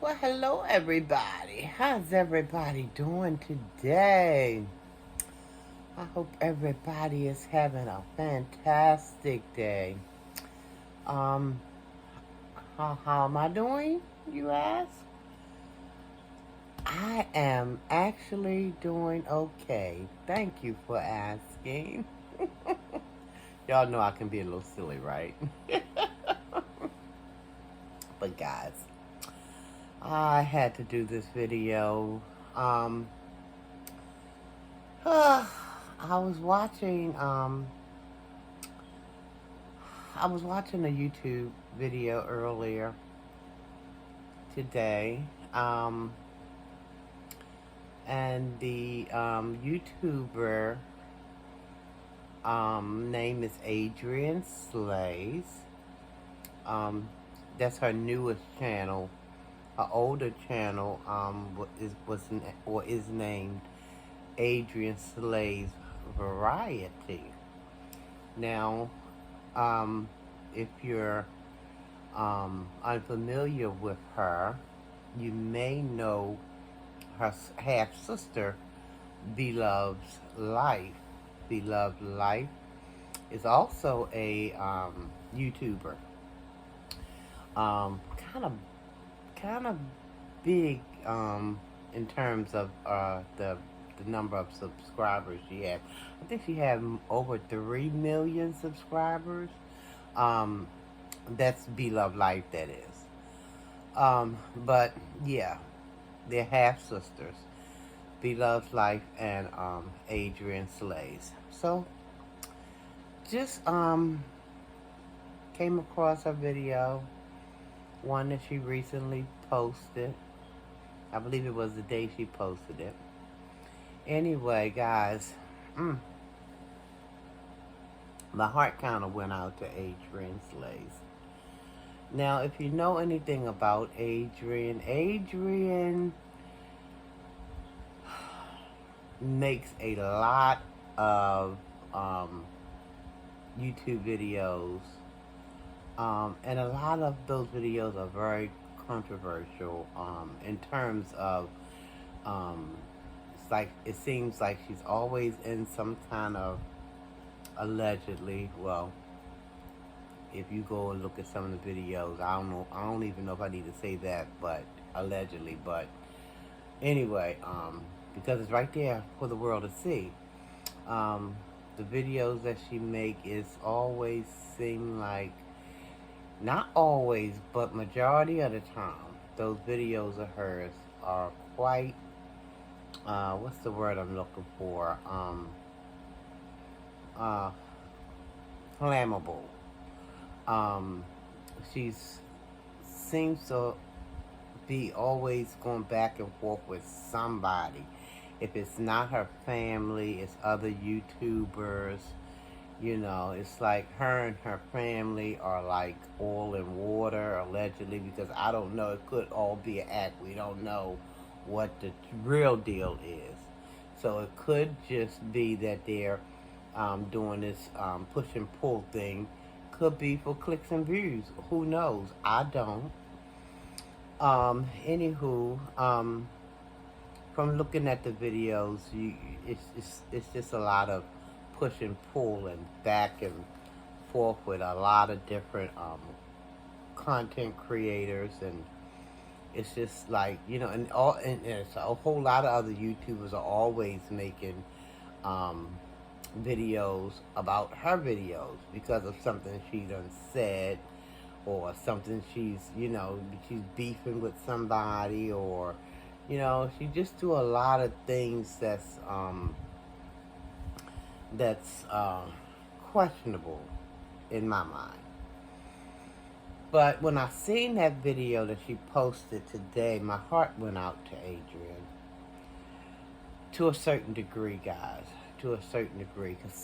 Well, hello everybody. How's everybody doing today? I hope everybody is having a fantastic day. Um, how am I doing, you ask? I am actually doing okay. Thank you for asking. Y'all know I can be a little silly, right? But guys, I had to do this video. Um, I was watching I was watching a YouTube video earlier today, and the YouTuber name is Adrienne Slays. Um, that's her newest channel. Her older channel is named Adrienne Slays Variety. Now, if you're unfamiliar with her, you may know her half sister, Beloved's Life. Beloved Life is also a YouTuber. Kind of, kind of big in terms of the number of subscribers she has. I think she had over 3 million subscribers. Um, that's Beloved Life, that is. But yeah, they're half sisters, Beloved Life and Adrienne Slays. So just came across her video, one that she recently posted. I believe it was the day she posted it. Anyway, guys, my heart kind of went out to Adrienne Slays. Now, if you know anything about Adrienne makes a lot of YouTube videos, and a lot of those videos are very controversial in terms of it seems like she's always in some kind of, allegedly, well, if you go and look at some of the videos, I don't even know if I need to say that, but allegedly. But anyway, because it's right there for the world to see. The videos that she make is always seem like, not always, but majority of the time, those videos of hers are quite, what's the word I'm looking for? Flammable. She's seems to be always going back and forth with somebody. If it's not her family, it's other YouTubers. You know, it's like her and her family are like oil and water, allegedly, because I don't know. It could all be an act. We don't know what the real deal is. So it could just be that they're doing this push and pull thing. Could be for clicks and views. Who knows? I don't. Anywho, from looking at the videos, it's just a lot of push and pull and back and forth with a lot of different content creators, and it's just like, and it's a whole lot of other YouTubers are always making videos about her videos because of something she done said, or something she's beefing with somebody, or she just do a lot of things that's questionable in my mind. But when I seen that video that she posted today, my heart went out to Adrienne. To a certain degree, guys. To a certain degree. Because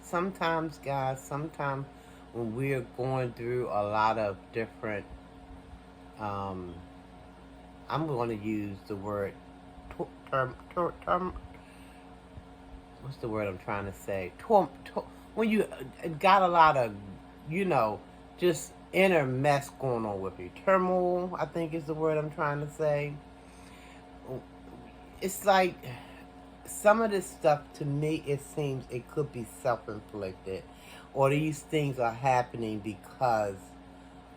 sometimes, guys, when we're going through a lot of different, I'm going to use the word, what's the word I'm trying to say? When you got a lot of, just inner mess going on with her. Turmoil, I think is the word I'm trying to say. It's like some of this stuff, to me, it seems it could be self-inflicted, or these things are happening because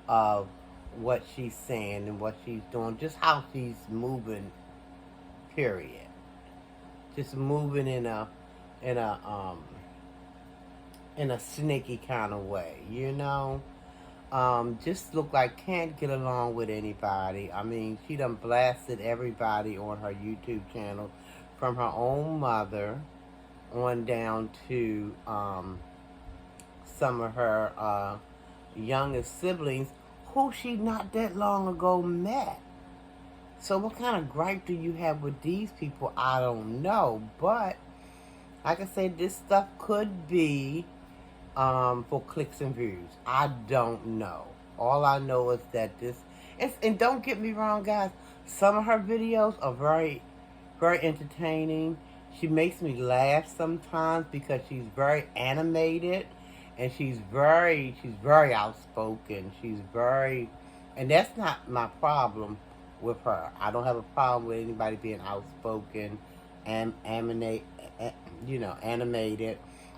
of what she's saying and what she's doing, just how she's moving, period. Just moving in a in a sneaky kind of way, you know. Just look like can't get along with anybody. I mean, she done blasted everybody on her YouTube channel, from her own mother on down to some of her youngest siblings, who she not that long ago met. So what kind of gripe do you have with these people? I don't know. But like I said, this stuff could be for clicks and views. I don't know. All I know is that this, and don't get me wrong, guys, some of her videos are very, very entertaining. She makes me laugh sometimes because she's very animated, and she's very outspoken. She's very, and that's not my problem with her. I don't have a problem with anybody being outspoken and animated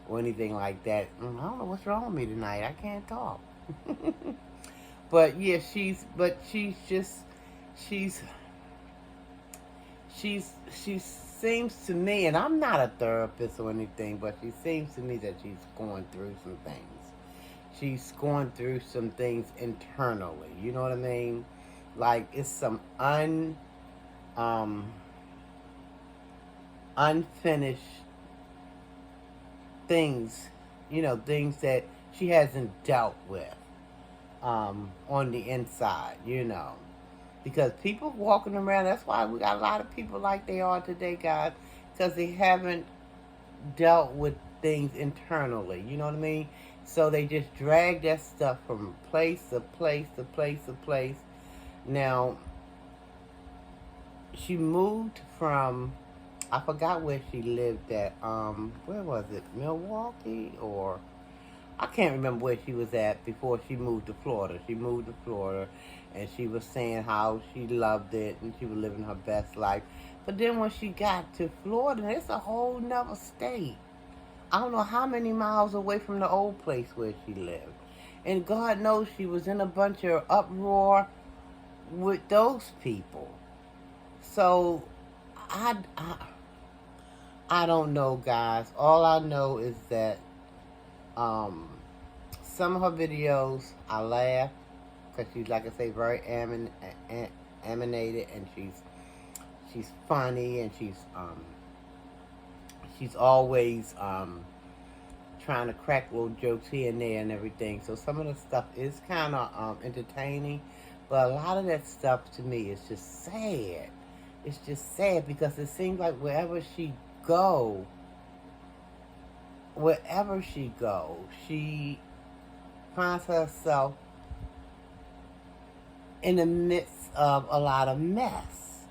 or anything like that. I don't know what's wrong with me tonight. I can't talk. But yeah, she seems to me, and I'm not a therapist or anything, but she seems to me that she's going through some things. She's going through some things internally. You know what I mean? Like, it's some unfinished things, things that she hasn't dealt with on the inside, Because people walking around, that's why we got a lot of people like they are today, guys, because they haven't dealt with things internally, you know what I mean? So they just drag that stuff from place to place to place to place. Now, she moved from, I forgot where she lived at, where was it, Milwaukee, or, I can't remember where she was at before she moved to Florida. She moved to Florida, and she was saying how she loved it, and she was living her best life. But then when she got to Florida, it's a whole nother state. I don't know how many miles away from the old place where she lived. And God knows she was in a bunch of uproar with those people. So, I don't know, guys. All I know is that some of her videos, I laugh because she's, like I say, very animated, and she's funny, and she's always trying to crack little jokes here and there and everything. So some of the stuff is kind of entertaining, but a lot of that stuff to me is just sad. It's just sad because it seems like wherever she goes, she finds herself in the midst of a lot of mess.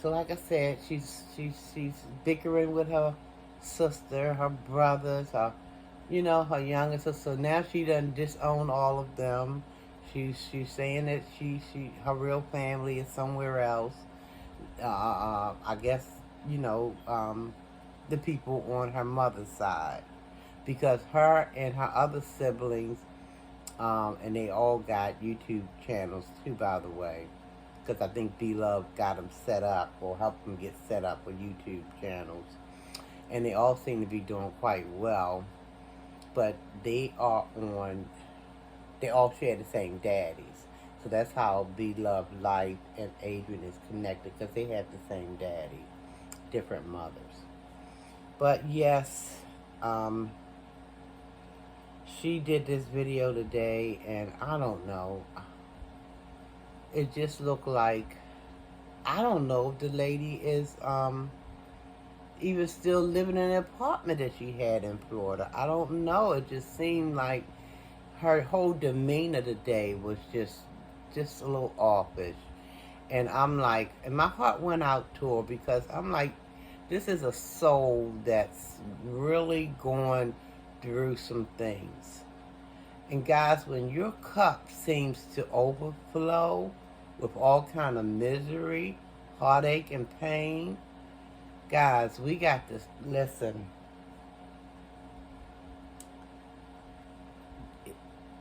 So like I said, she's bickering with her sister, her brothers, her youngest sister. So now she done disowned all of them. She's saying that her real family is somewhere else. I guess, the people on her mother's side, because her and her other siblings, and they all got YouTube channels too, by the way, because I think B-Love got them set up, or helped them get set up with YouTube channels, and they all seem to be doing quite well, but they all share the same daddies. So that's how B-Love Life and Adrian is connected, because they have the same daddy, different mothers. But yes, she did this video today, and I don't know. It just looked like, I don't know if the lady is even still living in an apartment that she had in Florida. I don't know. It just seemed like her whole demeanor today was just a little offish. And I'm like, and my heart went out to her, because I'm like, this is a soul that's really going through some things. And guys, when your cup seems to overflow with all kind of misery, heartache, and pain, guys, we got to listen.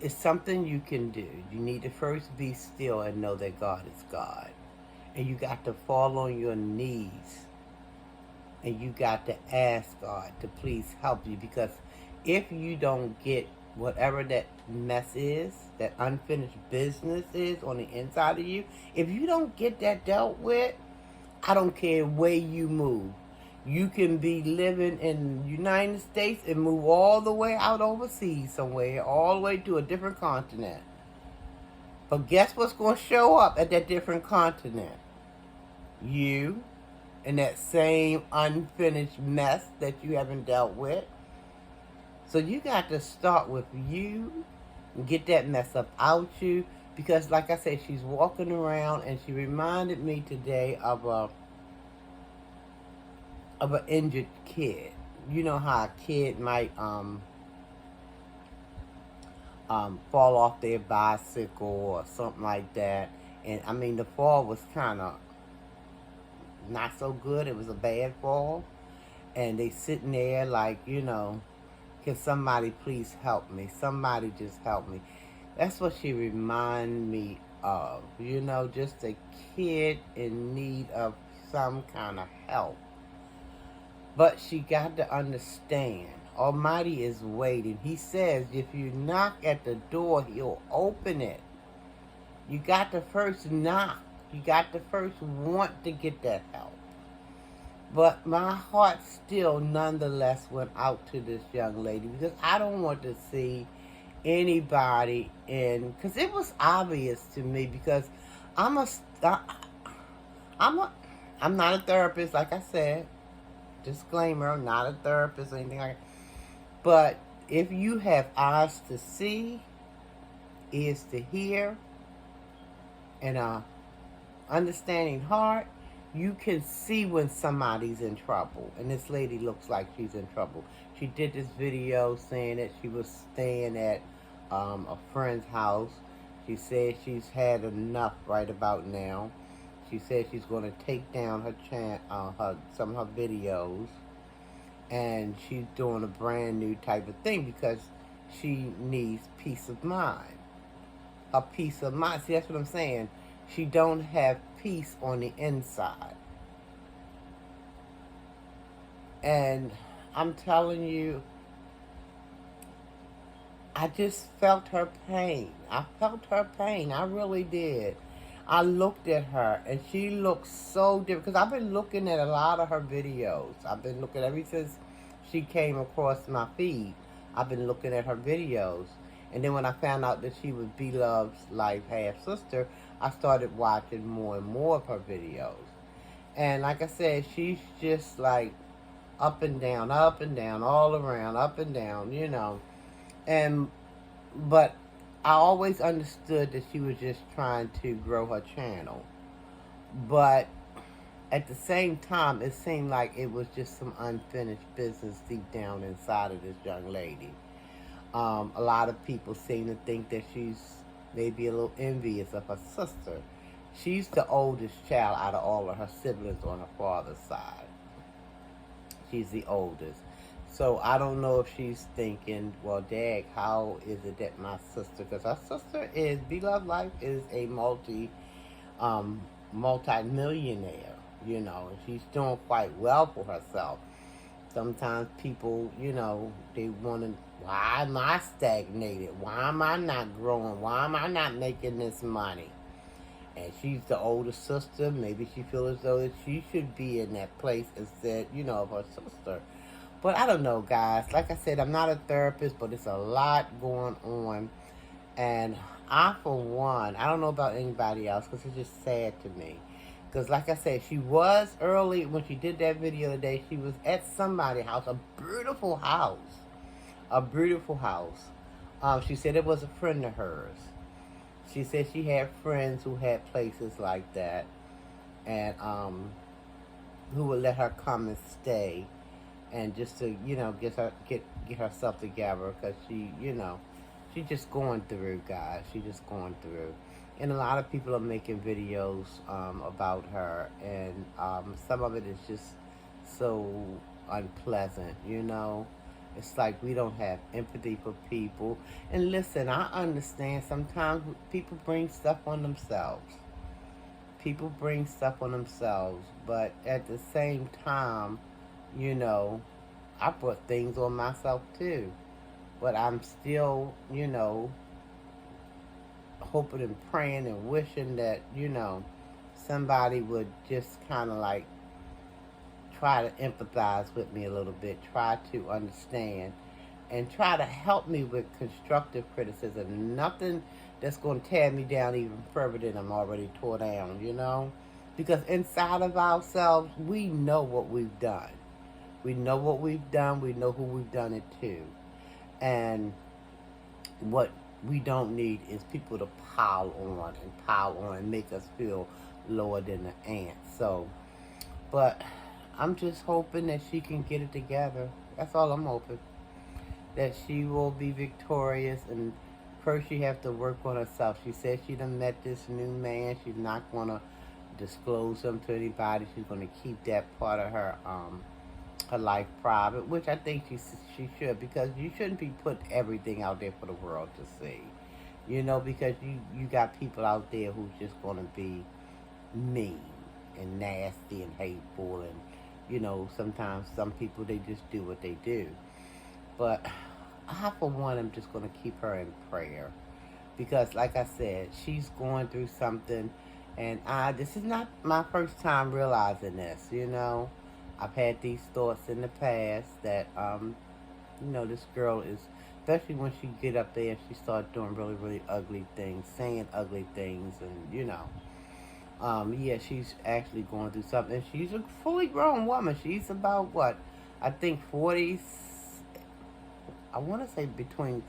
It's something you can do. You need to first be still and know that God is God. And you got to fall on your knees. And you got to ask God to please help you. Because if you don't get whatever that mess is, that unfinished business is on the inside of you, if you don't get that dealt with, I don't care where you move. You can be living in the United States and move all the way out overseas somewhere, all the way to a different continent. But guess what's going to show up at that different continent? You and that same unfinished mess that you haven't dealt with. So you got to start with you and get that mess up out you. Because like I said, she's walking around and she reminded me today of an injured kid. You know how a kid might fall off their bicycle or something like that. And I mean, the fall was kind of not so good. It was a bad fall. And they sitting there like, can somebody please help me? Somebody just help me. That's what she reminded me of. Just a kid in need of some kind of help. But she got to understand, Almighty is waiting. He says if you knock at the door, he'll open it. You got to first knock. You got to first want to get that help. But my heart still nonetheless went out to this young lady because I don't want to see anybody in, because it was obvious to me, because I'm not a therapist, like I said. Disclaimer, I'm not a therapist or anything like that. But if you have eyes to see, ears to hear, and a understanding heart, you can see when somebody's in trouble. And this lady looks like she's in trouble. She did this video saying that she was staying at a friend's house. She said she's had enough right about now. She said she's going to take down some of her videos, and she's doing a brand new type of thing because she needs peace of mind. A peace of mind. See, that's what I'm saying. She don't have peace on the inside. And I'm telling you, I just felt her pain. I felt her pain. I really did. I looked at her, and she looked so different. Because I've been looking at a lot of her videos. I've been looking ever since she came across my feed. I've been looking at her videos. And then when I found out that she was bloveslife half-sister, I started watching more and more of her videos. And like I said, she's just like up and down, all around, up and down, But I always understood that she was just trying to grow her channel. But at the same time, it seemed like it was just some unfinished business deep down inside of this young lady. A lot of people seem to think that she's maybe a little envious of her sister. She's the oldest child out of all of her siblings on her father's side. She's the oldest. So I don't know if she's thinking, well, Dad, how is it that my sister, because her sister is, bloveslife is a multi-millionaire, and she's doing quite well for herself. Sometimes people, they want to, why am I stagnated? Why am I not growing? Why am I not making this money? And she's the older sister. Maybe she feels as though that she should be in that place instead, of her sister. But I don't know, guys. Like I said, I'm not a therapist, but it's a lot going on. And I, for one, I don't know about anybody else, because it's just sad to me. Because like I said, she was early, when she did that video today, she was at somebody's house, a beautiful house. A beautiful house. She said it was a friend of hers. She said she had friends who had places like that, and who would let her come and stay, and just to get herself together, because she She's just going through, guys. She's just going through. And a lot of people are making videos about her, and some of it is just so unpleasant, you know. It's like we don't have empathy for people. And listen, I understand sometimes people bring stuff on themselves. People bring stuff on themselves, but at the same time, you know, I put things on myself too. But I'm still, you know, hoping and praying and wishing that, you know, somebody would just kind of like try to empathize with me a little bit, try to understand, and try to help me with constructive criticism. Nothing that's going to tear me down even further than I'm already tore down, you know? Because inside of ourselves, we know what we've done. We know what we've done, we know who we've done it to. And what we don't need is people to pile on and make us feel lower than the ants. So, but I'm just hoping that she can get it together. That's all I'm hoping. That she will be victorious, and first she has to work on herself. She said she done met this new man. She's not going to disclose him to anybody. She's going to keep that part of her life private, which I think she should, because you shouldn't be putting everything out there for the world to see. You know, because you got people out there who's just going to be mean and nasty and hateful, and you know, sometimes some people, they just do what they do. But I, for one, am just going to keep her in prayer, because like I said, she's going through something, and this is not my first time realizing this, you know. I've had these thoughts in the past that you know, this girl is, especially when she get up there and she start doing really, really ugly things, saying ugly things, and you know, yeah, she's actually going through something. She's a fully grown woman. She's about what, I think 40. I want to say between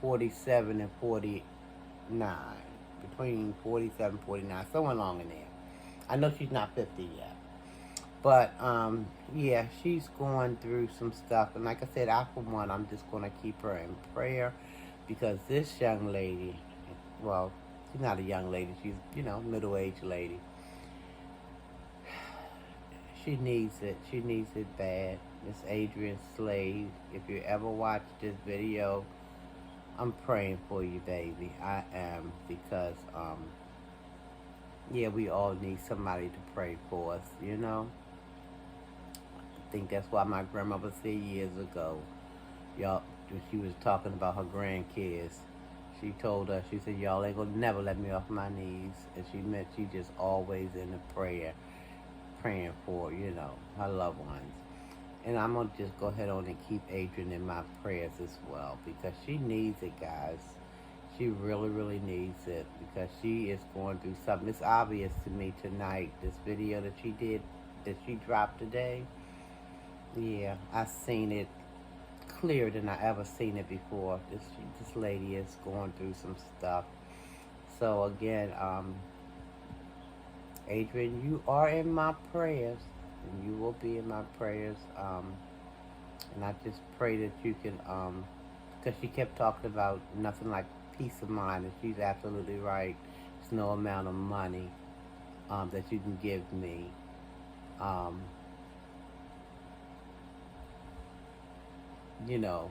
47 and 49, between 47, 49, somewhere along in there. I know she's not 50 yet. But, yeah, she's going through some stuff. And like I said, I, for one, I'm just going to keep her in prayer, because this young lady, well, she's not a young lady. She's, you know, middle-aged lady. She needs it. She needs it bad. Miss Adrienneslays, if you ever watch this video, I'm praying for you, baby. I am, because, yeah, we all need somebody to pray for us, you know? I think that's why my grandmother said years ago, y'all, when she was talking about her grandkids, she told us, she said, y'all ain't gonna never let me off my knees. And she meant she just always in the prayer, praying for, you know, her loved ones. And I'm gonna just go ahead on and keep Adrienne in my prayers as well, because she needs it, guys. She really, really needs it, because she is going through something. It's obvious to me tonight, this video that she did, that she dropped today. Yeah, I seen it clearer than I ever seen it before. This lady is going through some stuff. So again, Adrienne, you are in my prayers, and you will be in my prayers. And I just pray that you can, because she kept talking about nothing like peace of mind, and she's absolutely right. There's no amount of money that you can give me. You know,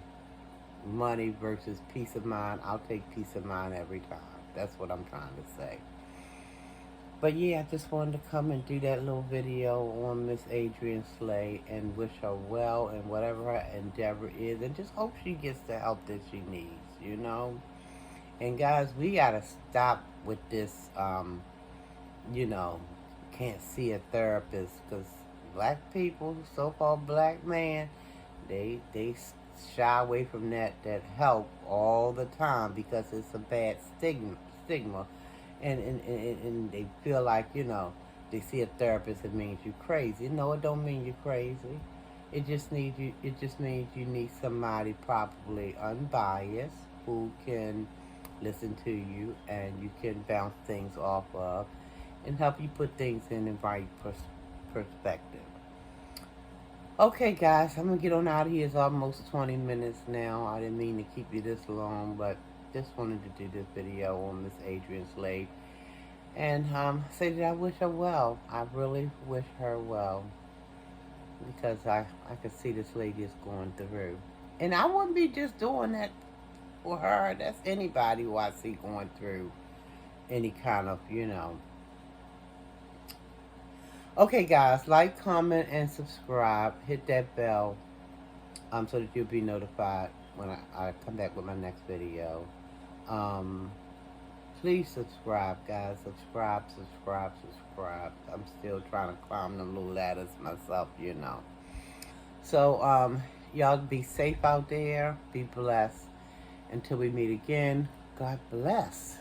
money versus peace of mind. I'll take peace of mind every time. That's what I'm trying to say. But yeah, I just wanted to come and do that little video on Miss Adrienneslays and wish her well in whatever her endeavor is, and just hope she gets the help that she needs, you know? And guys, we gotta stop with this, you know, can't see a therapist, because black people, so-called black man, they shy away from that help all the time, because it's a bad stigma. And they feel like, you know, they see a therapist, it means you're crazy. No, it don't mean you're crazy. It just means you need somebody probably unbiased who can listen to you, and you can bounce things off of, and help you put things in the right perspective. Okay, guys, I'm gonna get on out of here. It's almost 20 minutes now. I didn't mean to keep you this long, but just wanted to do this video on Miss Adrienne Slade and say that I wish her well. I really wish her well because I could see this lady is going through, and I wouldn't be just doing that for her. That's anybody who I see going through any kind of, Okay, guys, like, comment, and subscribe. Hit that bell so that you'll be notified when I come back with my next video. Um, please subscribe, guys. Subscribe, subscribe, subscribe. I'm still trying to climb them little ladders myself. So, y'all be safe out there. Be blessed. Until we meet again, God bless.